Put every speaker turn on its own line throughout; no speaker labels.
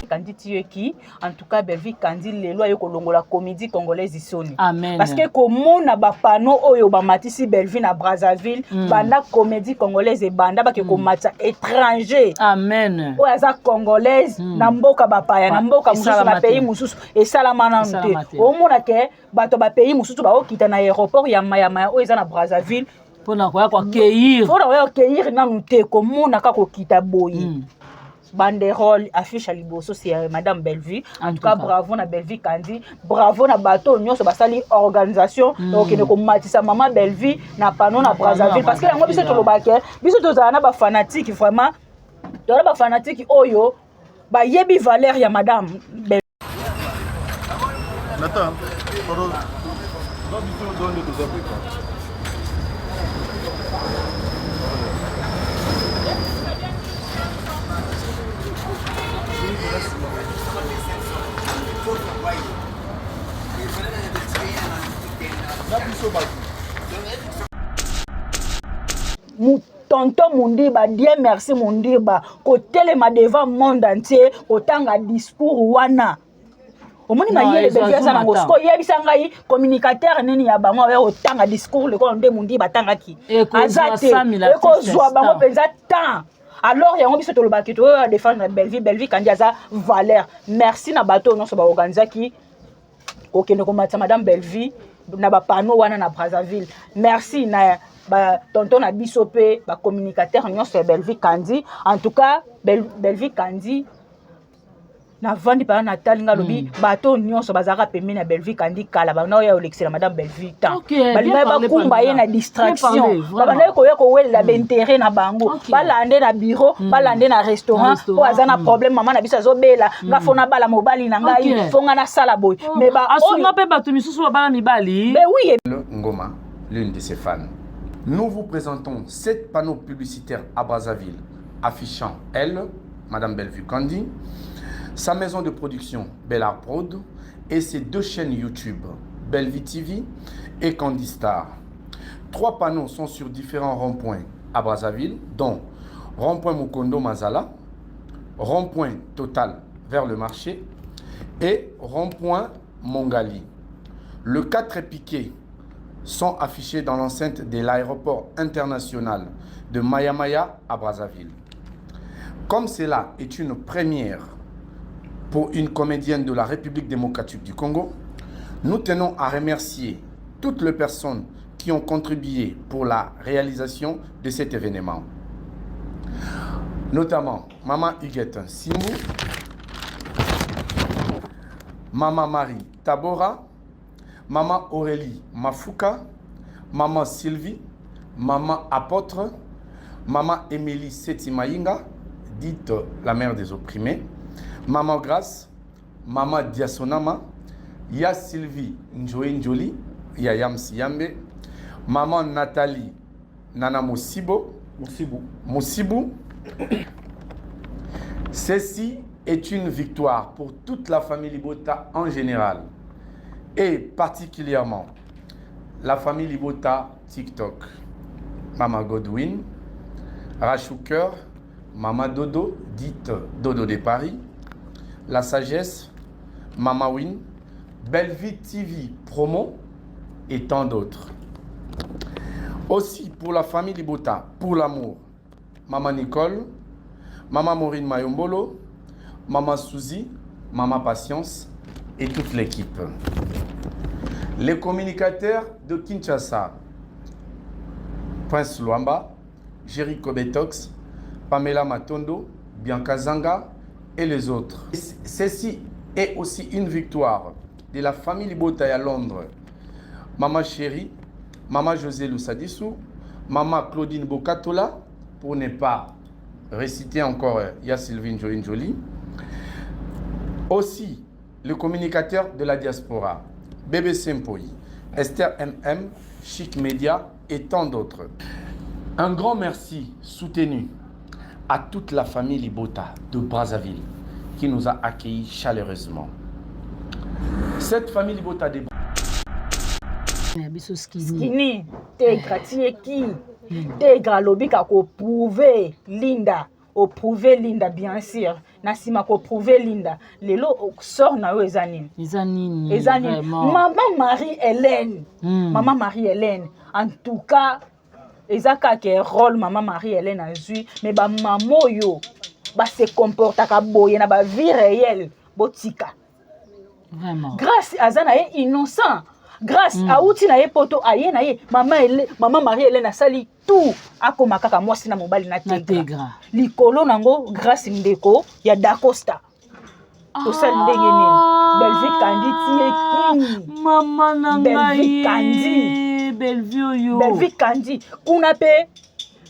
Belvi Kandi qui en tout cas Belvi Kandi lelo ayo kolongola comédie congolaise isoni.
Amen.
Parce que komona ba pano oyo ba matisi Belvi na Brazzaville banda comédie congolaise e banda ba ke komata étranger.
Amen.
O aza congolaise na mboka ba paya na mboka mususu na pays mususu e salama na nte. O mona ke bato ba pays mususu ba okita na aéroport ya maya o eza na Brazzaville.
Pona kwa accueillir.
Pona kwa accueillir na nte komona ka kokita boyi. Banderole affiche à liboso c'est madame Belvi. En tout cas bravo na Belvi Kandi, bravo na bateau nyonso basali organisation donc ne ko matisa maman Belvi na pano na Brazzaville parce que yango biso to lobake biso to zana ba fanatique vraiment to ba fanatique oyo ba yebi valeur ya madame Belvi.
Nathan, dans biso donne tout ça.
Tonton Mundiba, Dieu merci Mundiba, ko telema devant monde entier, otanga discours wana. Omoni ma yele Belvi za nango sko yebisa ngai communicateur nini ya bango ya otanga discours le ko nde Mundiba tangaki. Azate eko zwa bango penza temps. Alors yango biso to lobaki to défendre Belvi Kandi aza valeur. Merci na bateau non so ba organizaki okende ko matsa madame Belvi na ba panneau wana na Brazzaville. Merci na ba tonton na bisope ba communicateur nyonso Belvi Kandi. En tout cas Belvi Kandi na vandi pa na talinga lobi bateau nyonso bazaka pembe na Belvi Kandi kala ba na ya olexela madame Belvi temps. Balima ba kumba ye na distraction. Ba na ko yeko wela ba intérêt na bango. Balande na bureau, balande na restaurant, po azana problème maman na biso azobela, nga fona bala mobali na ngai, fonga na sala boy. Mais ba
asuna pe bato misusu ba bala mibali.
Mais oui,
Ngoma, l'une de ses fans. Nous vous présentons 7 panneaux publicitaires à Brazzaville affichant elle, madame Belvi Kandi, sa maison de production Bellard Prod et ses 2 chaînes YouTube, Belvi TV et Kandi Star. 3 panneaux sont sur différents ronds-points à Brazzaville, dont rond-point Mukondo Mazala, rond-point Total vers le marché et rond-point Mongali. Le 4 piquets sont affichés dans l'enceinte de l'aéroport international de Maya à Brazzaville. Comme cela est une première pour une comédienne de la République démocratique du Congo, nous tenons à remercier toutes les personnes qui ont contribué pour la réalisation de cet événement. Notamment Maman Huguette Simou, Maman Marie Tabora, Maman Aurélie Mafuka, Maman Sylvie, Maman Apôtre, Maman Émilie Setimaïnga, dite la mère des opprimés, Maman Grace, Maman Diasonama, Ya Sylvie Njoé Njoli, Yayam Siyambe, Maman Nathalie Nana Mosibo, Mosibou. Ceci est une victoire pour toute la famille Libota en général et particulièrement la famille Libota TikTok. Maman Godwin, Rachouker, Maman Dodo, dite Dodo de Paris, La Sagesse, Maman Win, Belvi TV Promo et tant d'autres. Aussi pour la famille Libota, pour l'amour, Maman Nicole, Maman Maureen Mayombolo, Maman Suzy, Maman Patience et toute l'équipe. Les communicateurs de Kinshasa, Prince Luamba, Jericho Betox, Pamela Matondo, Bianca Zanga et les autres. Ceci est aussi une victoire de la famille Libota à Londres. Maman Chérie, Maman José Loussadissou, Maman Claudine Bokatola, pour ne pas réciter encore Sylvine Jolie. Aussi, le communicateur de la diaspora, Bébé Sempoy, Esther MM, Chic Media et tant d'autres. Un grand merci soutenu à toute la famille Libota de Brazzaville qui nous a accueillis chaleureusement. Cette famille Libota de
Skini, Tegra Tieki, Tegra Lobika ko prouver Linda. oprouver Linda bien sûr na sima ko prouver Linda lelo sort na yo ezanini maman Marie-Hélène maman Marie-Hélène en tout cas ezaka ke rôle maman Marie-Hélène azui mais ba maman yo ba se comporta ka boye na ba vie réelle botika
vraiment
grâce azana ye innocent grâce à outi na ye poto aye na ye maman Marie-Hélène asali tout akoma kaka mwasi na mobali na tegra likolo nango grâce ndeko ya Dacosta osali ndenge nini Bellevue Kandi tie
mama na
Bellevue Kandi Bellevue Kandi kuna pe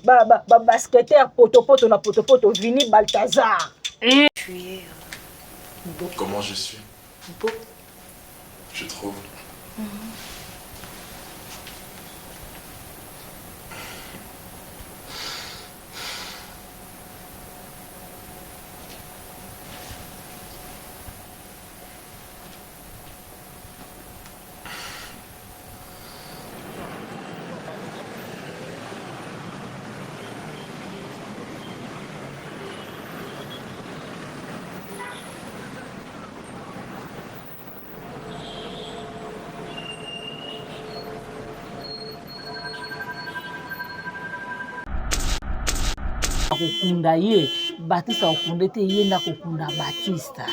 ba basketteur poto na poto Vini Balthazar
Comment je suis?
Beau.
Je trouve.
kokunda ye Batista okunde te yenda kokunda Batista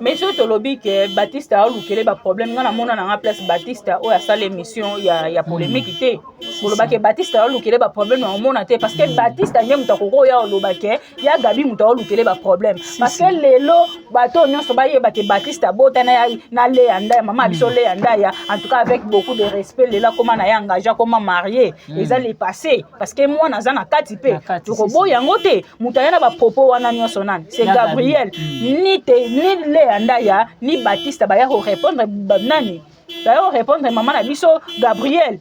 mais surtout lobby que Batista a lukele ba problème ngana mona na place Batista o ya sala émission ya polémique te pour le baké Batista a lukele ba problème na mona te parce que Batista nyem takoko ya lo baké ya Gabi muta o lukele ba problème parce que lelo bato nyonso ba ye baké Batista botana na le anda maman biso le anda ya en tout cas avec beaucoup de respect lela comment na ya engagé comment marié les a les passé parce que moi na zana kati pe to yango te muta na ba propos wana nyonso nan c'est Gabriel ni le andaya ni Batista ba ya répondre nani ba ya répondre maman na biso Gabriel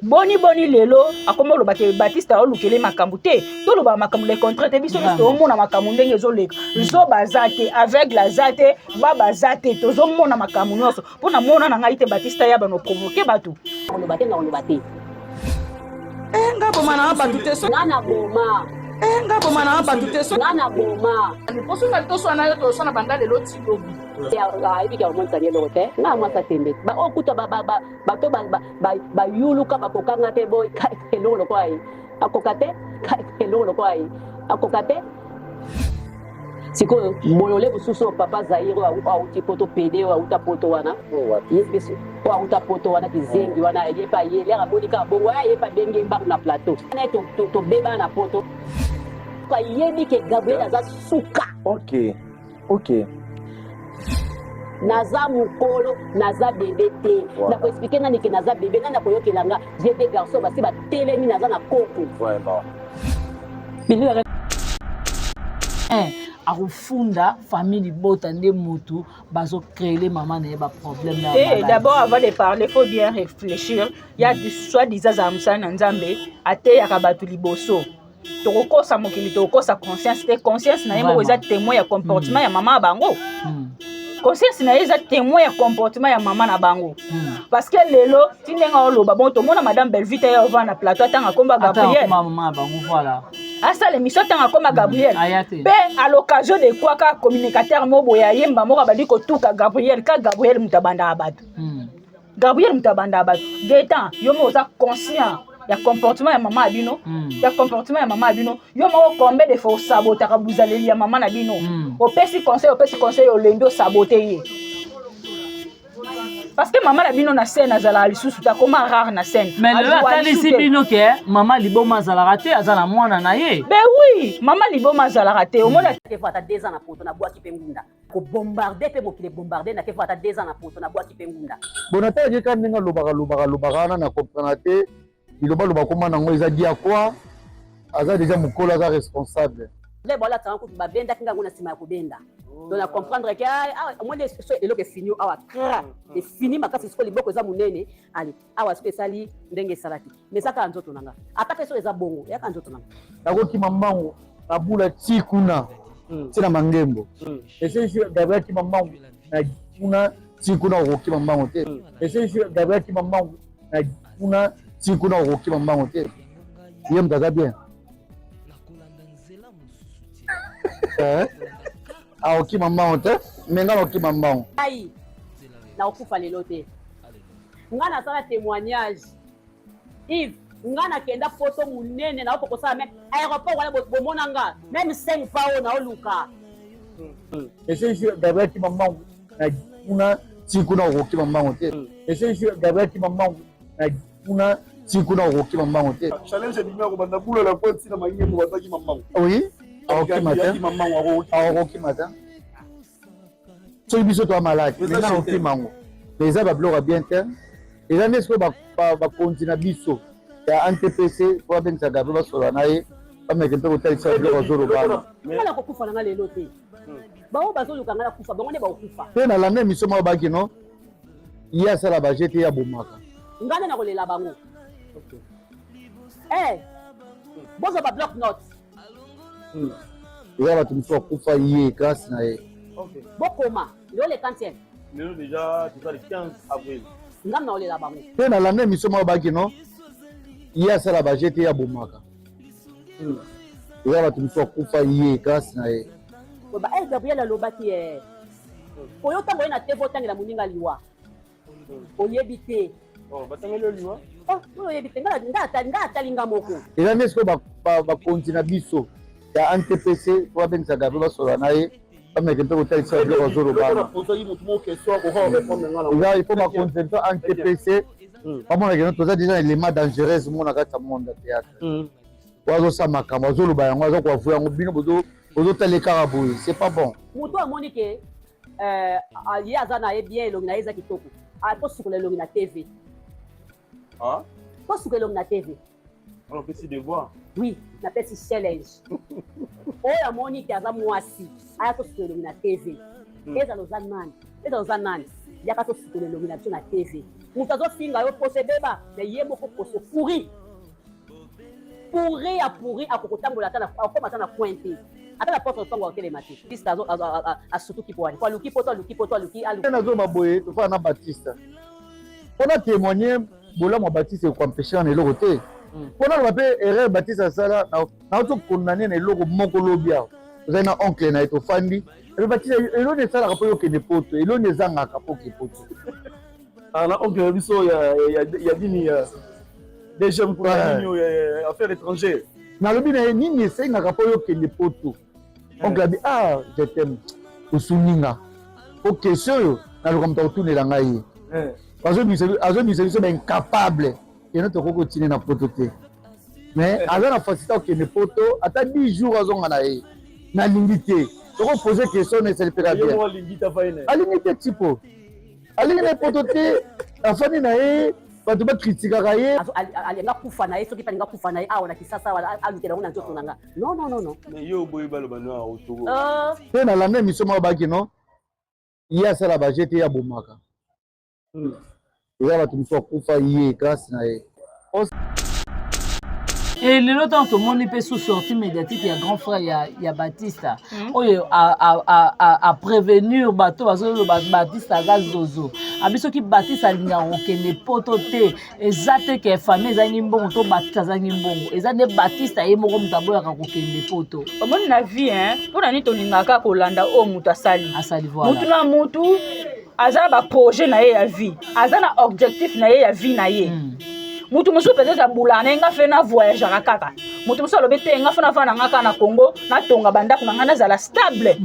boni lelo akoma lo bate Batista o lukele makambu te to lo ba makambu le contrat te biso to mona makambu ndenge zo leka zo bazate avec la zate ba bazate to zo mona makambu nyonso pona mona na ngai te Batista ya ba no provoquer batu
On bate
nga boma na batu te so
nana boma
nga boma na batu te so
nana boma
poso na to so na yo to so na banda lelo ti lobi
ya ibi ya monta ye lote na mwasa tembe ba okuta ba yuluka ba kokanga te boy hello lo kwai akokate hello lo kwai akokate siko molole bususo papa Zaire au poto pede au uta poto wana yesu au uta poto wana kizengi wana yepa yele abonika bongo yepa benge mba na plateau na to beba na poto kwa yebi ke Gabriel aza suka
Ok.
naza mukolo naza bébé te na ko expliquer nani ke naza bébé nani ko yokelanga j'ai des garçons basi ba telemi naza na koko
Vraiment.
bili
akufunda famille bota nde mutu bazo créer maman na ba problème na
et d'abord avant de parler faut bien réfléchir il y a soit disant zamsana nzambe ate ya kabatu liboso tokokosa mokili tokosa conscience te conscience na yemo eza témoin ya comportement ya maman bango conscience na eza témoin ya comportement ya maman na bango parce que lelo tindenga oloba bon to mona madame Bellevue ta ya na plateau tanga komba Gabriel
maman bango voilà
asa l'émission tanga komba Gabriel pe à l'occasion de quoi ka communicateur mobo ya yemba moko badi ko tuka Gabriel mutabanda abatu Gabriel mutabanda abatu getan yo mo za conscient ya comportement ya maman abino ya comportement ya maman abino yo mo combien de fois saboter ka buzaleli ya maman abino opesi conseil olendo saboter ye parce que maman abino na scène azala lisusu ta comment rare na scène
mais le atali si bino ke maman liboma azala raté azala mwana na ye
ben oui maman liboma azala raté au monde
ke fata 2 ans na poto na boaki pengunda ko bombarder pe mokile bombarder na ke fata 2 ans na poto na boaki pengunda
bonata ke kan ninga lobaka na comprendre te iloba koma nango eza dia quoi aza déjà mukolo aza responsable
le bola tanga ko babenda kinga ngona sima ya kubenda donc na comprendre que moi les so eloko finio awa kra et fini makasi siko liboko za munene ali awa spéciali ndenge salati mais ça ka nzoto nanga ataka so eza bongo ya ka nzoto nanga
nakoki mamango abula tikuna tina mangembo ese Gabriel ki mamango na kuna tikuna okoki mamango te ese Gabriel ki mamango na kuna tikuna okoki mamango te yem daza bien aoki mama te menga aoki mama
ai na okufa lelo te nga na sala témoignage Yves nga na kenda photo munene na oko kosala même aéroport wala bomona nga même 5 pao na oluka
esi Gabriel ki mama na kuna siku na okoki mama te esi Gabriel ki mama na kuna siku na okoki mama te
challenge bimia ko banda bula la kwenti na manyembo bataki mama
oui aoki matin soki biso to malade menga aoki mango mais eza babiloko bien te eza nde sikoyo bakonzi na biso ya NTPC po babengisa Gabriel basola na ye bameke mpe kotalisa biloko azolobana
ngana kokufa na nga lelo te bango bazoluka nga na kufa bango nde bakokufa
mpe nalanda émission moko baki no ye asala baje te ye abomaka
nga nde na kolela bango bozwa ba block note
eza bato mosusu akufa ye grâce na ye
bokoma lelo le 30e
lelo déjà c'est le 15 avril
nga na kolela bango
mpe nalanda émission moko baki no ye asala baje te ye abomaka eza bato mosusu akufa ye grâce na ye
Gabriel alobaki oyo ntango ye na te votangela moninga liwa oyebi te
batangeli liwa
oyebi te nga atalinga moko
eza nde sikoyo bakonzi na biso ya NTPC po babengisa Gabriel basola na ye bameke mpe kotalisa biloko azolobana eza ifo bakonzi mpe NTPC bamonake no toza déjà élément dangereuse mona kati ya monde ya théâtre wazosala makambo azoloba yango aza koavu yango bino bozotala kaka boye c'est pas bon
moto amoni ke ye aza na ye bien elongi na ye eza kitoko tosukola elongi na tv tosukola elongi na tv
opesi devoir
oui napesi challenge oyo amoni ke aza mwasi aya tosukola elongi na tv ezala oza nani yaka tosukola elongi na biso na tv moto azofinga yo poso ebeba me ye moko poso pourri ya pourri akokotambola akoma ata na point te ata na porte otongo otelema te Baptiste asutuki po wani po aluki
nazoba boye tofana na Baptiste mpona témoigner bolamu ya Baptiste ekoampeshe na eloko te mpona loba mpe erreur Baptiste asala naotokondane na eloko moko lobi awa ozali na oncle na ye tofandi epe Baptiste eloni esalaka mpo yokende poto eloni ezangaka mpo ke poto
na oncle na biso ya dini déjà pour la ligne affaires étrangères
nalobi na ye nini esengaka mpo yokende poto oncle abi je t'aime osuninga po question oyo naluka moto akotunela ngai ye azobimisa biso baincapable eno tokoki kotine na poto te mais aza na facilité akokende poto ata 10 jours azonga na ye nalingi te tokopose question na esali mpeka bien alingi te tipo alingi na ye poto te afandi na ye bato bakritikaka ye
alinga kufa na ye soki palinga kufa na ye awa na kisasa wala alukela ngo na nzoto na nga non
yo boyi baloba no otoko
mpe nalanda émission moko baki no ye asala baje te ye abomaka eza bato mosusu akufa ye grâce na ye
Et lelo ntango tomoni mpe sous sortie médiatique ya grand frère ya Baptiste oyo aprévenir bato bazoloba Baptiste aza zozo abi soki Baptiste alingaka kokende poto te eza te ke famille ezangi mbongo to Baptiste azangi mbongo eza nde Baptiste aye moko moto aboyaka kokende poto
omoni na vie mpona nini tolingaka kolanda oyo moto asali
voilà
mutu na mutu aza na baprojet na ye ya vie aza na objectif na ye ya vie na ye mutu mosusu peut-être abula na nga fe na voyageaka kaka mutu mosusu alobi te nga fe na vanda nga kaka na Congo natonga bandako na nga nazala stable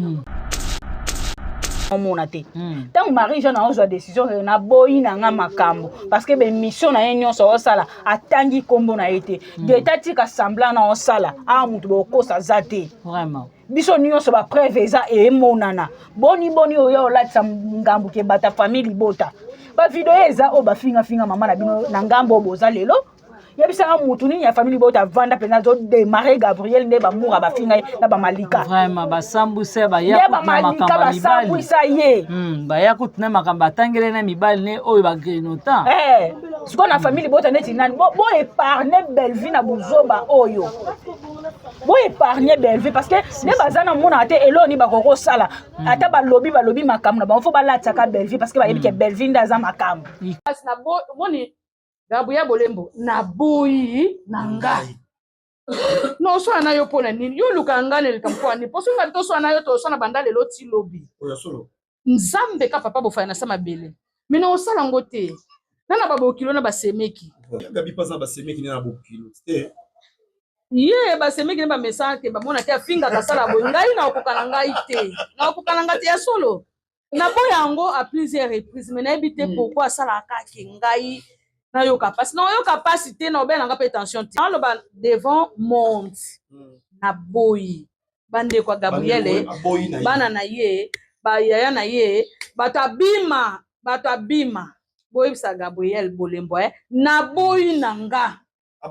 omona te ntango Marie Jeanne aozwa décision na boyi na nga makambo parce que bemission na ye nyonso osala atangi kombo na ye te deta tika semblant na osala mutu bokosa aza te
vraiment
biso nyonso bapreuve eza emonana boni oyo olatisa ngambu ke bata famille libota bavideo eza oyo bafingafinga mama na bino na ngambo oyo boza lelo yebisanga mutu nini ya famille bota vanda mpenza azodemare Gabriel nde bamura bafinga ye na bamalika
vraiment basambwisa baya
basambwisa ye
baya kutuna makambo atangele na mibali ne oyo bagrenota
sikoyo na famille bota neti nani boépargne Belleville na buzoba oyo boépargne Belleville parce que nde baza na mona te eloni bakokosala ata balobi makambo na bango fo balatisaka Belleville parce que bayebi ke Belleville nde aza makambo
Gabriel Bolembo na boyi na ngai Non, so na yo pona nini. Yo lukanga ne likampo ani. Poso ngati to so na yo to so na banda lelo ti lobi.
Oya solo.
Nzambe ka papa bo fa na sama bele. Mino osala ngote. Nana babo kilo na basemeki.
Gabi pas na basemeki na bo kilo. C'était
Ye basemeki ne ba mesake ba mona te afinga kasala bo ngai na okokana ngai te. Na okokana ngati ya solo. Na bo yango à plusieurs reprises mais na ebité pourquoi sala ka ki ngai na yo capacité. Non yo capacité na obena nga pe tension te. Na lo ba devant monde. Na boyi. Bande kwa Gabriel bana na ye ba yaya na ye batabima boyi sa Gabriel Bolembo na boyi nanga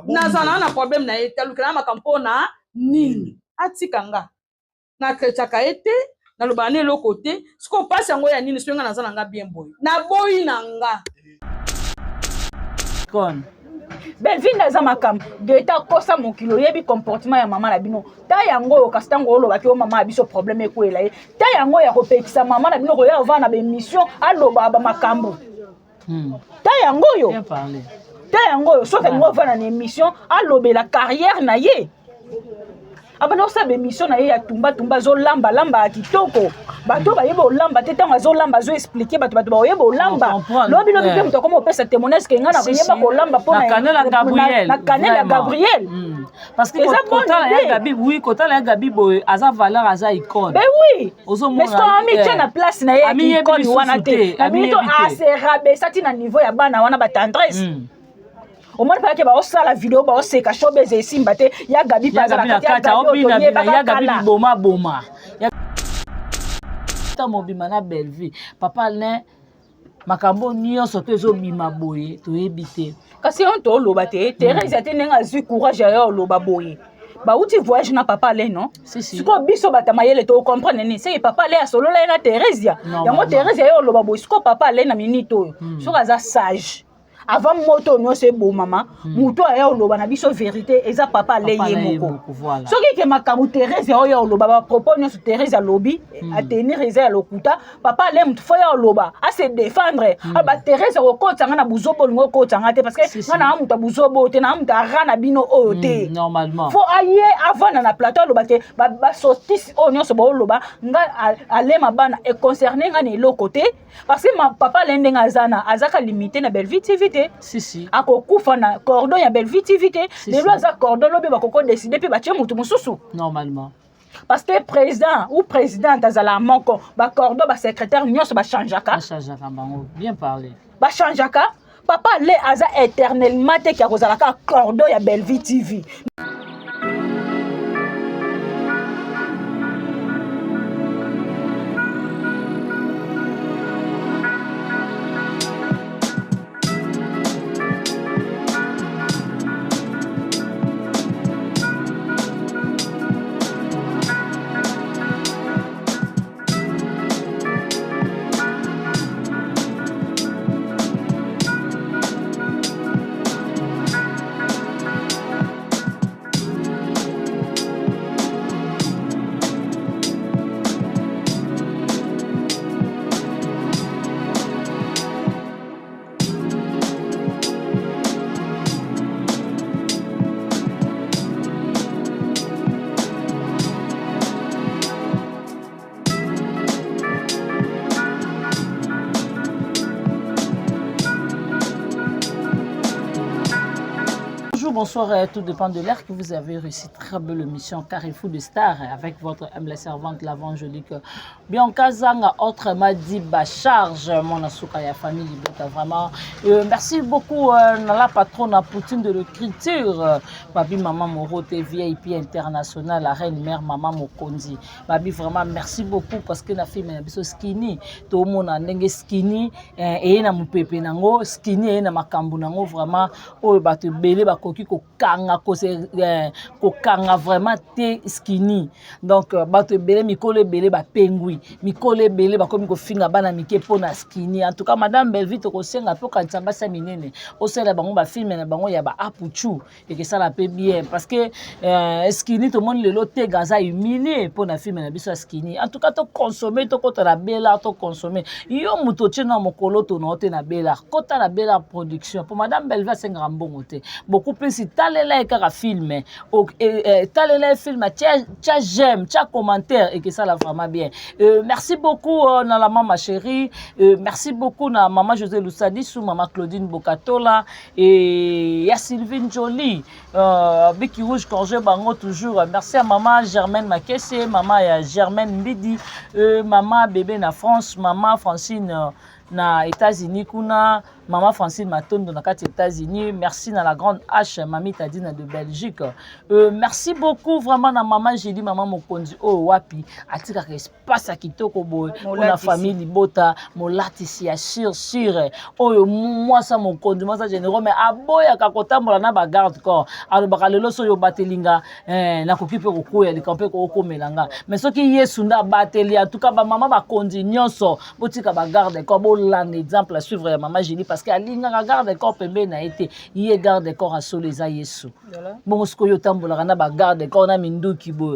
nazana na problème na ye talukana makampo na nini atika nga na krechaka ete na lobane lo côté ce qu'on passe yango ya nini songa nazana nga bien boyi na boyi nanga
kon
Belvin aza makambo deta kosa mokilo yebi comportement ya mama na bino ta yango kasi tango oloba ki o mama biso problème ekwela ye ta yango ya kopekisa mama na bino koya ova na bemission aloba ba makambo ta yango yo
bien parler
ta yango yo soki ngo ova na émission alobela carrière na ye abana osa bemission na ye ya tumba zo lamba ya kitoko bato bayeba olamba te ntango azolamba zo expliquer bato bayeba olamba lobi mpe moto akoma opesa témoignage ke nga na koyeba kolamba mpo na kanela Gabriel
parce que kotala ya Gabi boye aza valeur aza icône
mais oui mais ce qu'on mis tient na place na ye icône wana te na minito aserabesa ti na niveau ya bana wana batendresse omoni pa ke ba osala vidéo ba oseka showbiz esimba te ya Gabi pa za na kati
ya Gabi boma ta mobima na Belleville papa ne makambo nyonso to ezobima boye toyebi te
kasi on to loba te Thérèse ate nenga azwi courage ya loba boye ba uti voyage na papa le non siko biso batamayele to comprendre ni c'est papa le asolola na Thérèse yango Thérèse ya loba boye siko papa le na minute oyo siko aza sage avant moto nyonso ebo mama muto aya oloba na biso vérité eza papa le ye moko soki ke makambo Thérèse oyo oloba ba propos nyonso Thérèse alobi a tenir eza ya lokuta papa le mutu fo ya oloba a se défendre ba Thérèse okota nga na buzobo ngo kota nga te parce que nga na mutu buzobo te na mutu rana bino oyo te
normalement
fo aye avant na plateau oloba te ba sortis o nyonso ba oloba nga alema bana e concerné nga ne lokote parce que ma papa le ndenga azana azaka limité na Belleville TV
si
akokufa na cordon ya Belleville TV te lelo aza cordon lobi bakoko décider pe batie mutu mususu
normalement
parce que président ou présidente azala moko ba cordon ba secrétaire nyonso ba changeaka
bango bien parler
ba changeaka papa le aza éternellement te ki akozalaka cordon ya Belleville TV.
Bonsoir, tout dépend de l'heure que vous avez réussi. Très belle émission Carrefour de Stars avec votre humble servante, l'Avangélique Bianca Zanga, autrement dit, charge mon asuka ya famille Libota. Vraiment, merci beaucoup à la patronne à Poutine de l'écriture, Babi Maman Moro, VIP international, la reine mère Maman Mokondi. Babi, vraiment, merci beaucoup parce que la fille m'a dit skinny, tout le monde a n'engagé skinny, et na mupépe nango, skinny et na makambu nango, vraiment, oh, bah, tu belé, bah, koki ko kanga vraiment te skinny donc bato belé mikole belé ba pengui mikole belé ba komi ko finga bana mike pona skinny en tout cas madame Belleville to ko senga po kantsamba sa minene o sela bango ba filme na bango ya ba apuchu et que ça la paie bien parce que skinny to mon lelo te gaza humilié pona filme na biso skinny en tout cas to consommer to kota la bela to consommer yo muto tshena mokolo to no te na bela kota la bela production pour madame Belleville senga mbongo te beaucoup plus kasi talela ekaka film talela film tia j'aime tia commentaire et que ça la vraiment bien merci beaucoup na la maman chérie merci beaucoup na maman José Lusadisu maman Claudine Bokatola et ya Sylvine Jolie Biki Rouge Congé bango toujours merci à maman Germaine Makesse maman ya Germaine Mbidi maman bébé na France maman Francine na États-Unis kuna maman Francine Matondo na kati États-Unis merci na la grande H mamie Tadina de Belgique merci beaucoup vraiment na maman Julie maman Mokonzi wapi atika espace kitoko boy na famille Libota molatisi ya sur oyo moi ça Mokonzi moi ça généraux mais aboya kakotambola na ba garde corps alo bakalelo so yo batelinga na kokipe ko ya likampe ko komelanga mais soki yesu nda bateli en tout cas ba maman ba kondi nyonso botika ba garde corps un exemple à suivre maman Julie parce que alinga garde corps pembe na été yé garde corps à soleza yesu bon ce que yo tambola na ba garde corps na minduki bo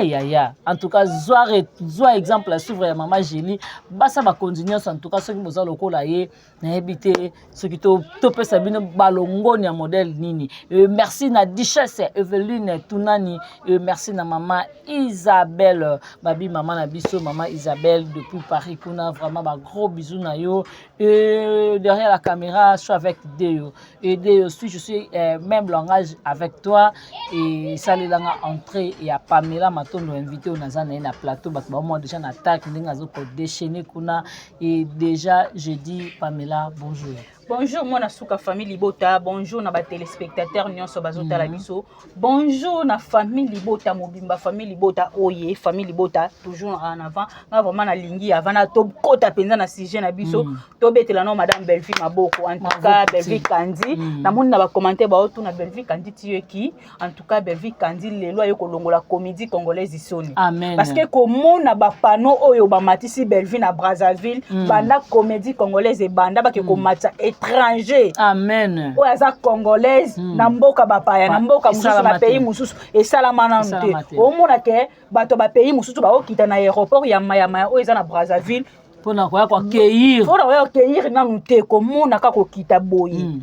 ya en tout cas zoa exemple à suivre maman Julie basa ba continuer en tout cas ceux qui boza lokola ye na habité ceux qui to pesa bino balongoni ya modèle nini merci na Duchesse Evelyne Tunani merci na maman Isabelle babi maman na biso maman Isabelle depuis Paris kuna vraiment ba gros bisous na yo derrière la caméra je suis avec Deo et Deo je suis même langage avec toi et salelanga entrée et à Pamela matondo invité au nazana na plateau parce que moi déjà na attaque ndinga zo ko déchaîner kuna et déjà je dis Pamela bonjour.
Bonjour mon souka famille Libota, bonjour na ba téléspectateurs nyonso bazota la biso. Bonjour na famille Libota mobimba famille Libota oye famille Libota toujours en avant. Na vraiment na lingi avant na to kota penza na sujet na biso. To betela no madame Belvi maboko en tout cas Belvi Kandi. Na moni na ba commenter ba otu na Belvi Kandi tiye ki en tout cas Belvi Kandi lelo ayo kolongola comédie congolaise isoni.
Amen.
Parce que comme na ba panneau oyo ba matisi Belvi na Brazzaville banda comédie congolaise e banda ba ke komata étranger.
Amen.
Ou aza congolaise na mboka bapaya na mboka mususu na pays mususu et salamana nte. O mona ke bato ba pays mususu ba okita na aéroport ya maya o eza na Brazzaville
pona ko accueillir.
Pona ko accueillir na nte ko mona ka ko kita boyi.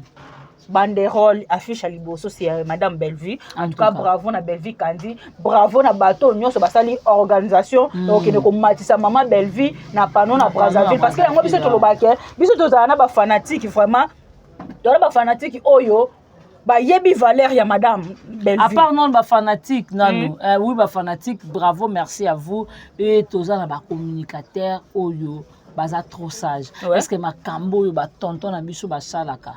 Banderole affiche à liboso c'est madame Belvi en tout cas bravo na Belvi Kandi bravo na bateau nyonso basali organisation donc ne ko matisa maman Belvi na pano na Brazzaville parce que yango biso to lobake biso to zana ba fanatique vraiment to ba fanatique oyo ba yebi valeur ya madame Belvi
à part non ba fanatique nanu oui ba fanatique bravo merci à vous et to zana ba communicateur oyo baza trop sage est-ce que makambo yo ba tonton na biso ba salaka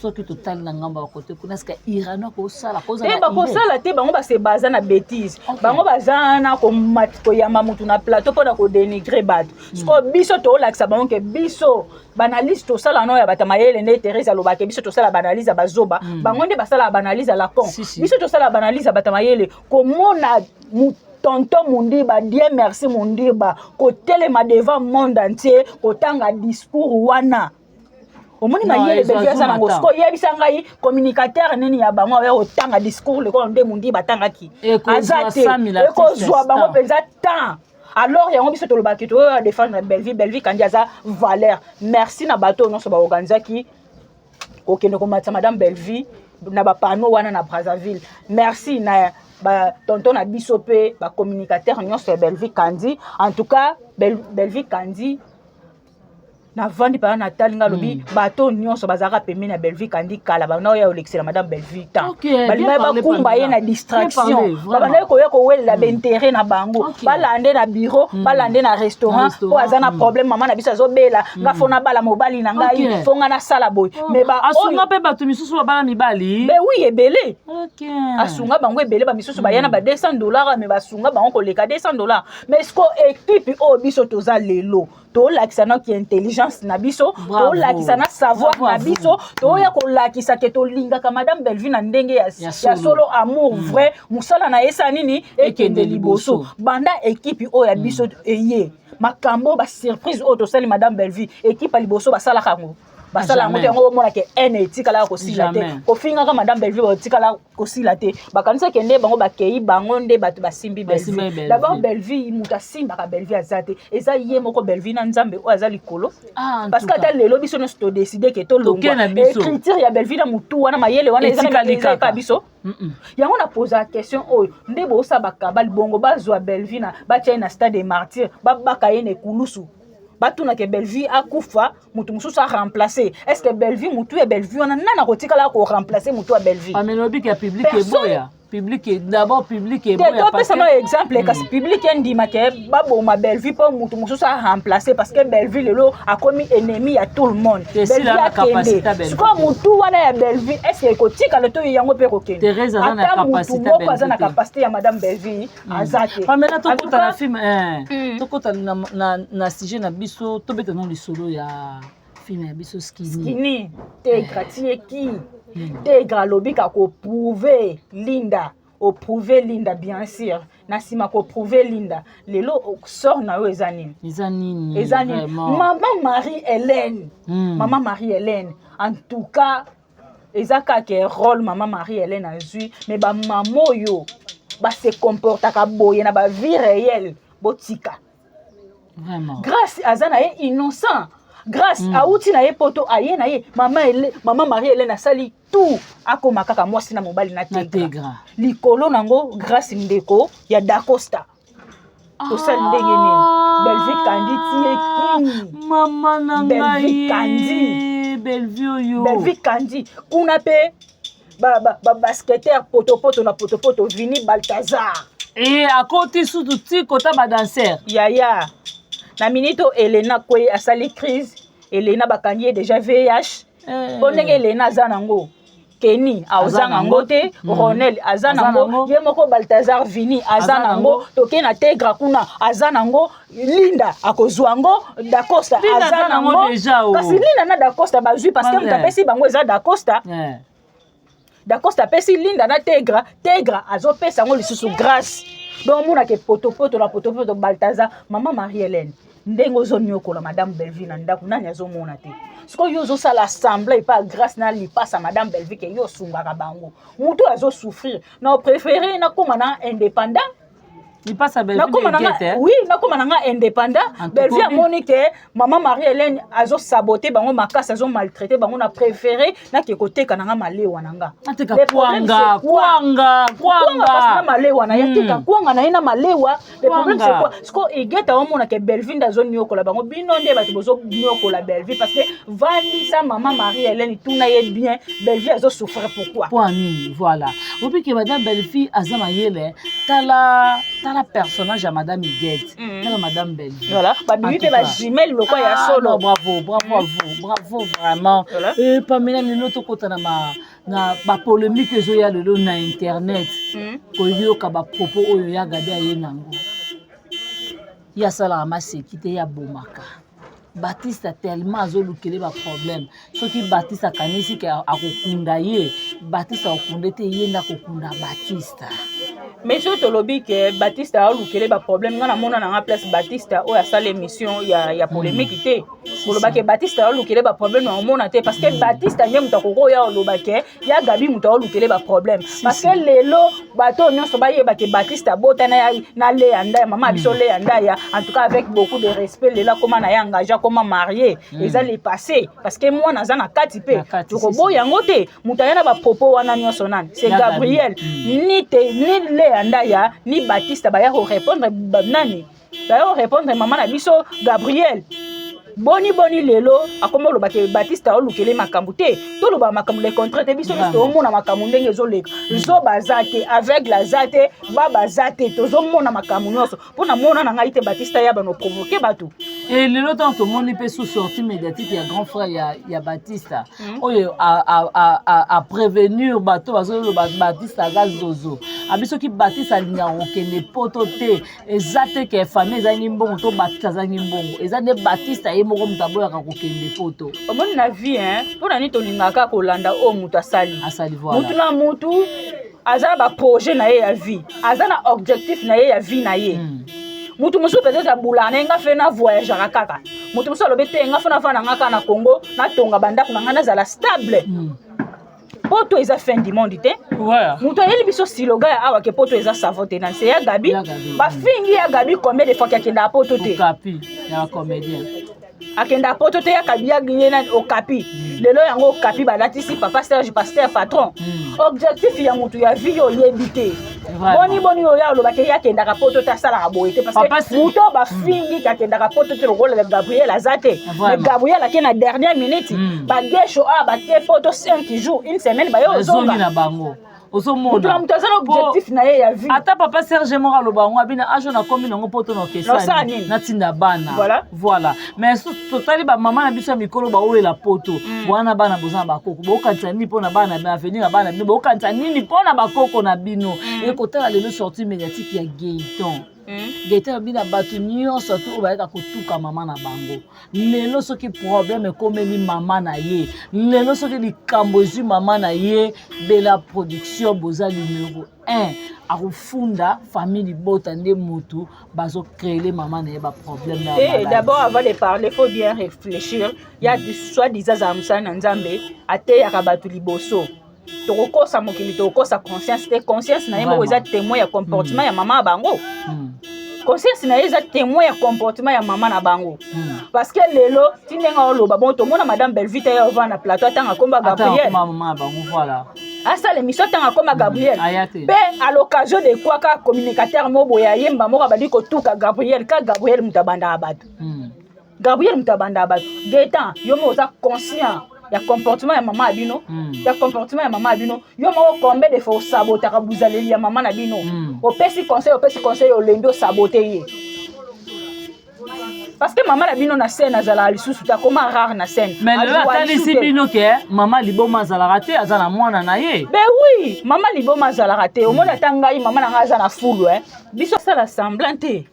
so ki total na ngamba côté kuna est-ce que irano ko sala ko za
ba ko sala te bango ba se baza na bêtise bango baza na ko mat ko yamba mutu na plateau pour na ko dénigrer bat so biso to laksa bango ke biso banaliste to sala no ya batamayele ne Teresa lobake biso to sala banalise bazoba bango nde basala banalise la con biso to sala banalise batamayele ko mona tonton Mundiba, Dieu merci Mundiba, ko telema devant monde entier, ko tanga discours wana. Omoni mayele bevia sana ngosko yebisa ngai communicateur nini ya bango ya otanga discours le ko nde Mundiba tangaki. Azate eko zwa bango penza temps. Alors yango biso to lobaki to défendre Belvi Kandi aza valeur. Merci na bato non so ba organizaki. Okende ko matsa madame Belvi na ba panneau wana na Brazzaville. Merci na ba tonton na bisope ba communicateur nyonso Belvi Kandi en tout cas Belvi Kandi na vandi pa na talinga lobi bato nyonso bazaka pembe na Belvi Kandi kala ba na ya olexela madame Belvi ta balima ba kumba ye na distraction ba na ko ya ko wela ba intérêt na bango balande na bureau balande na restaurant po azana problème mama na biso azobela nga fona bala mobali na ngai fonga na sala boy mais ba
asunga pe bato misusu ba bala mibali
be oui ebele
OK
asunga bango ebele ba misusu ba yana ba $200 mais ba sunga bango ko leka $200 mais ce ko équipe o biso toza lelo to lakisana ki intelligence na biso to lakisana savoir na biso to ya ko lakisa ke to linga ka madame Belvi na ndenge ya solo amour vrai musala na esa nini ekende liboso banda équipe o ya biso eye makambo ba surprise o to sali madame Belvi équipe liboso ba sala kango basala yango te yango omona ke ene etikala kosila te kofingaka madame Bellevue otikala kosila te bakanisa kende bango bakei bango nde bato basimbi Bellevue d'abord Bellevue muta simbaka Bellevue azate eza ye moko Bellevue na nzambe o azali kolo parce que ata lelo biso nyonso to décider ke to longwa écriture ya Bellevue na mutu wana mayele wana eza na biso yango na pose la question oyo nde bosa bakaba libongo bazwa Bellevue na batia na stade des martyrs babaka ye ne kulusu batuna ke Bellevue akufa mutu mususu a remplacer est-ce que Bellevue mutu ya Bellevue wana nana kotikala ko remplacer mutu ya Bellevue
amelobi ke public e boya public d'abord public e boya
parce que ça exemple kasi public ndima ke babo ma Bellevue po mutu mususu a remplacer parce que Bellevue lelo a commis ennemi à tout le monde
Bellevue a capacité Bellevue
quoi mutu wana ya Bellevue est-ce que kotika le to yango pe kokende
Thérèse a na capacité
Bellevue a na capacité ya madame Bellevue azate
pamela to kota na film to kota na sujet na biso to beta non lisolo ya film ya biso skini
te gratie qui te gralobika ko prouver Linda au prouver Linda bien sûr na sima ko prouver Linda lelo sort na yo ezanini maman Marie-Hélène maman Marie-Hélène en tout cas ezaka ke rôle maman Marie-Hélène azui mais ba maman yo ba se comporta ka boye na ba vie réelle botika
vraiment
grâce azana est innocent grâce à outi na ye poto aye na ye maman Marie-Hélène asali tout akoma kaka mwasi na mobali na tegra likolo nango grâce ndeko ya Dacosta osali ndenge nini Bellevue kandi tie
mama na
Bellevue kandi Bellevue kandi kuna pe ba basketteur poto na poto Vini Balthazar
et à côté sous tout kota ba danseur
yaya na minito Elena kwe asali crise Elena bakanye déjà VIH onenge Elena azanango Kenny azanango te Ronel azanango ye moko Balthazar Vini azanango toke na tegra kuna azanango Linda akozwango Dacosta azanango kasi Linda na Dacosta bazui parce que mtapesi bango eza Dacosta Dacosta pesi Linda na tegra azopesa ngo lisusu grâce donc muna ke poto Balthazar maman Marie-Hélène ndengo zonyokola madame Bellevue na ndako nani azomona te siko yo zo sala assemblée pas grâce na lipasa madame Bellevue ke yo sungaka bango mutu azo souffrir na préféré na koma na indépendant
il passe à Bellevue
oui na koma na indépendant Bellevue amoni ke maman Marie-Hélène azo saboter bango makasa azo maltraiter bango na préféré na ke koteka na malewa nanga
ateka kwanga
parce na malewa na yatika kwanga na ina malewa le problème c'est quoi siko igeta omona ke Bellevue ndazo nyokola bango bino nde bato bozo nyokola Bellevue parce que vandi sa maman Marie-Hélène tout na ye bien Bellevue azo souffrir pourquoi
voilà obi ke madame Bellevue azama yele la personnage à madame Iguette madame Bellevue
voilà babi pe ba jumelle loko ya solo
bravo à vous vraiment et pamela lelo to kota na ba polémique ezo ya lelo na internet ko yoka ba propos oyo ya gabe aye nango ya sala masekite ya bomaka Baptiste a tellement azolukele ba problème soki Baptiste akanisi ke akokunda ye Baptiste akokundete ye nda kokunda Baptiste
mais surtout lobby que Baptiste a olukele ba problème ngana mona na place Baptiste o ya sala émission ya polémique té pour loba que Baptiste a olukele ba problème na mona té parce que Baptiste a nyem takoko ya loba que ya Gabi muta olukele ba problème parce que lelo bato nyonso ba yeba que Baptiste a botana na le anda maman biso le anda ya en tout cas avec beaucoup de respect lela comment na ya engagé comment marié ils allaient passer parce que moi na zana kati pe to ko yango té muta yana ba propos wana nyonso nan c'est Gabriel ni le andaya ni Baptiste ba ya répondre nani ba ya répondre maman na biso Gabriel boni lelo akomo loba ke Baptiste a olukele makambu te to loba makambu le contrat te biso to mona makambu ndenge zo leka zo bazate avec la zate ba bazate to zo mona makambu nyonso pona mona na ngai te Baptiste ya ba no provoquer bato
et lelo tant que mon peut sous sortie médiatique ya grand frère ya Baptiste oyo a prévenir bato bazo Baptiste aga zozo abiso ki Baptiste alinga okende poto te ezate ke famille ezangi mbongo to Baptiste azangi mbongo ezade Baptiste moko mutabo ya kokende poto
omoni na vie pona ni tolingaka kolanda o mutu asali
voilà
mutu na mutu azana ba projet na ye ya vie azana objectif na ye ya vie na ye mutu musu peut-être abula nga fe na voyage kaka mutu musu alobi te nga fana fana nga na Congo na tonga banda kuna nga nazala stable poto eza fin du monde te mutu ayeli biso siloga ya awa ke poto eza savote na se ya Gabi bafingi ya Gabi combien de fois akenda poto te
Okapi ya comédien
akenda poto te ya Gabi ya giyena Okapi lelo yango Okapi balatisi papa Serge pasteur patron objectif ya mutu ya vie oyebi te boni oyo alobaki yakendaka poto te asalaka boye te parce que mutu bafingi kakendaka poto te lokola Gabriel aza te mais Gabriel ake na dernière minute bagesho batie poto 5 jours une semaine bayo ozonga
na bango ozomona
mutu azala objectif na ye ya vie
ata papa Serge moko alobango abina ajo na komi nango poto na okesani natinda bana voilà mais totali bamama na biso ya mikolo baoyela poto bwana bana bozana bakoko bokanisa nini mpona bana na avenir ya bana bino bokanisa nini mpona bakoko na bino ekotala lelo sortie médiatique ya Gaëtan Gaëtan bina bato nyonso to obayaka kotuka mama na bango lelo soki problème ekomeli mama na ye lelo soki likambo ezwi mama na ye Bella Production boza numéro 1 akufunda famille libota nde mutu bazo créer maman na ye ba problème na
et d'abord avant de parler faut bien réfléchir il y a soit disant za musana nzambe ate ya kabatu liboso tokokosa mokili tokokosa conscience te conscience na ye moko eza témoin ya comportement ya mama bango conscience na ye eza témoin ya comportement ya mama na bango parce que lelo tindenga oloba bon tomona madame Belvita ya ova na plateau atanga komba Gabriel
mama bango voilà
asa l'émission tanga komba Gabriel pe à l'occasion de quoi ka communicateur mobo ya yemba moko badi ko tuka Gabriel ka Gabriel mutabanda abatu Gabriel mutabanda abatu Gaëtan yo mo za conscient ya comportement ya mama abino ya comportement ya mama abino yo moko combien de fois saboter ka buzaleli ya mama na bino opesi conseil olendo saboter ye parce que maman la bino na scène azala lisusu ta koma rare na scène
mais le atalisi bino ke maman liboma azala raté azana mwana na ye
ben oui maman liboma azala raté au mona tangai maman na azana fulu biso sala semblante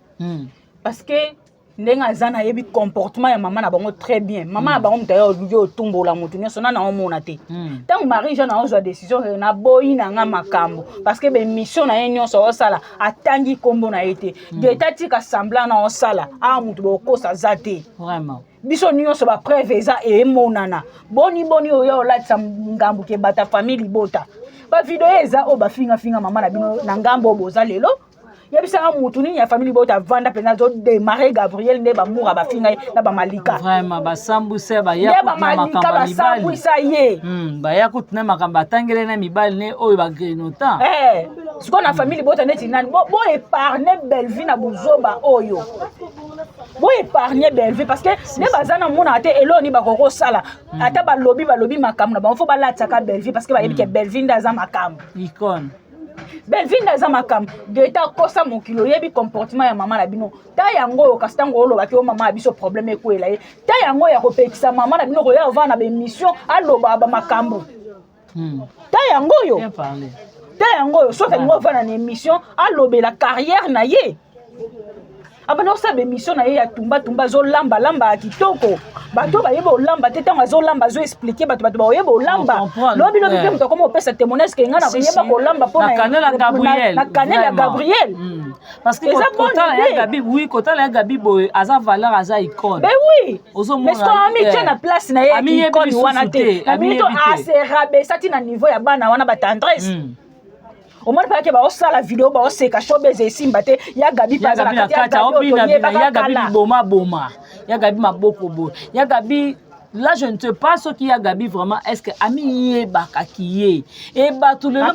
parce que ndenga azana yebi comportement ya maman na bango très bien maman na bango mutayo luyo tumbola mutu nyoso na omona te tant mari jeune a ozo décision na boyi na nga makambo parce que be mission na ye nyonso osala atangi kombo na été Gaëtan ka semblant na osala mutu bokosa zate
vraiment
biso nyonso ba preuve eza emonana boni oyo olatisa ngambu ke bata famille libota ba video eza o ba finga mama na bino na ngambo boza lelo yebisanga mutu nini ya famille bota vanda pena zo démarrer Gabriel ne ba moura ba finga na ba malika
vraiment ba sambuse ba ya
na makamba libali
ba ya kutuna makamba tangele na mibali ne oyo ba grenotan
siko na famille bota neti nani bo épargner Belvi na buzoba oyo bo épargner Belvi parce que ne bazana mona te eloni ba koko sala ata ba lobby makamba na ba fo ba lataka Belvi parce que ba yebi ke Belvi ndaza makamba
icône
Belvin daza makam Gaëtan kosa mokilo yebi comportement ya mama na bino ta yango kasi tango oloba ki o mama abiso problème ekwela ye ta yango ya kopekisa mama na bino koya ova na be mission aloba ba makambo ta yango yo soit ngo va na émission alobe la carrière na ye abana osa be mission na ye ya tumba zo lamba kitoko bato ba yebo lamba te tanga zo lamba zo expliquer bato ba yebo lamba lobi pe mto comme opesa témoignage ke ngana ko yeba ko lamba pona na Canela Gabriel
parce que kotala ya Gabi kotala ya Gabi boy aza valeur aza icône
ben oui mais ce qu'on mis na place na ye icône wana te ami to ase rabaisser ti na niveau ya bana wana ba tendresse au moins pas que ba osala vidéo ba oseka showbiz esimba te ya Gabi paza na kati
ya Gabi boma ya Gabi maboko bo ya Gabi là je ne sais pas ce qu'il y a Gabi vraiment est-ce que ami yeba kakiye et batu lelo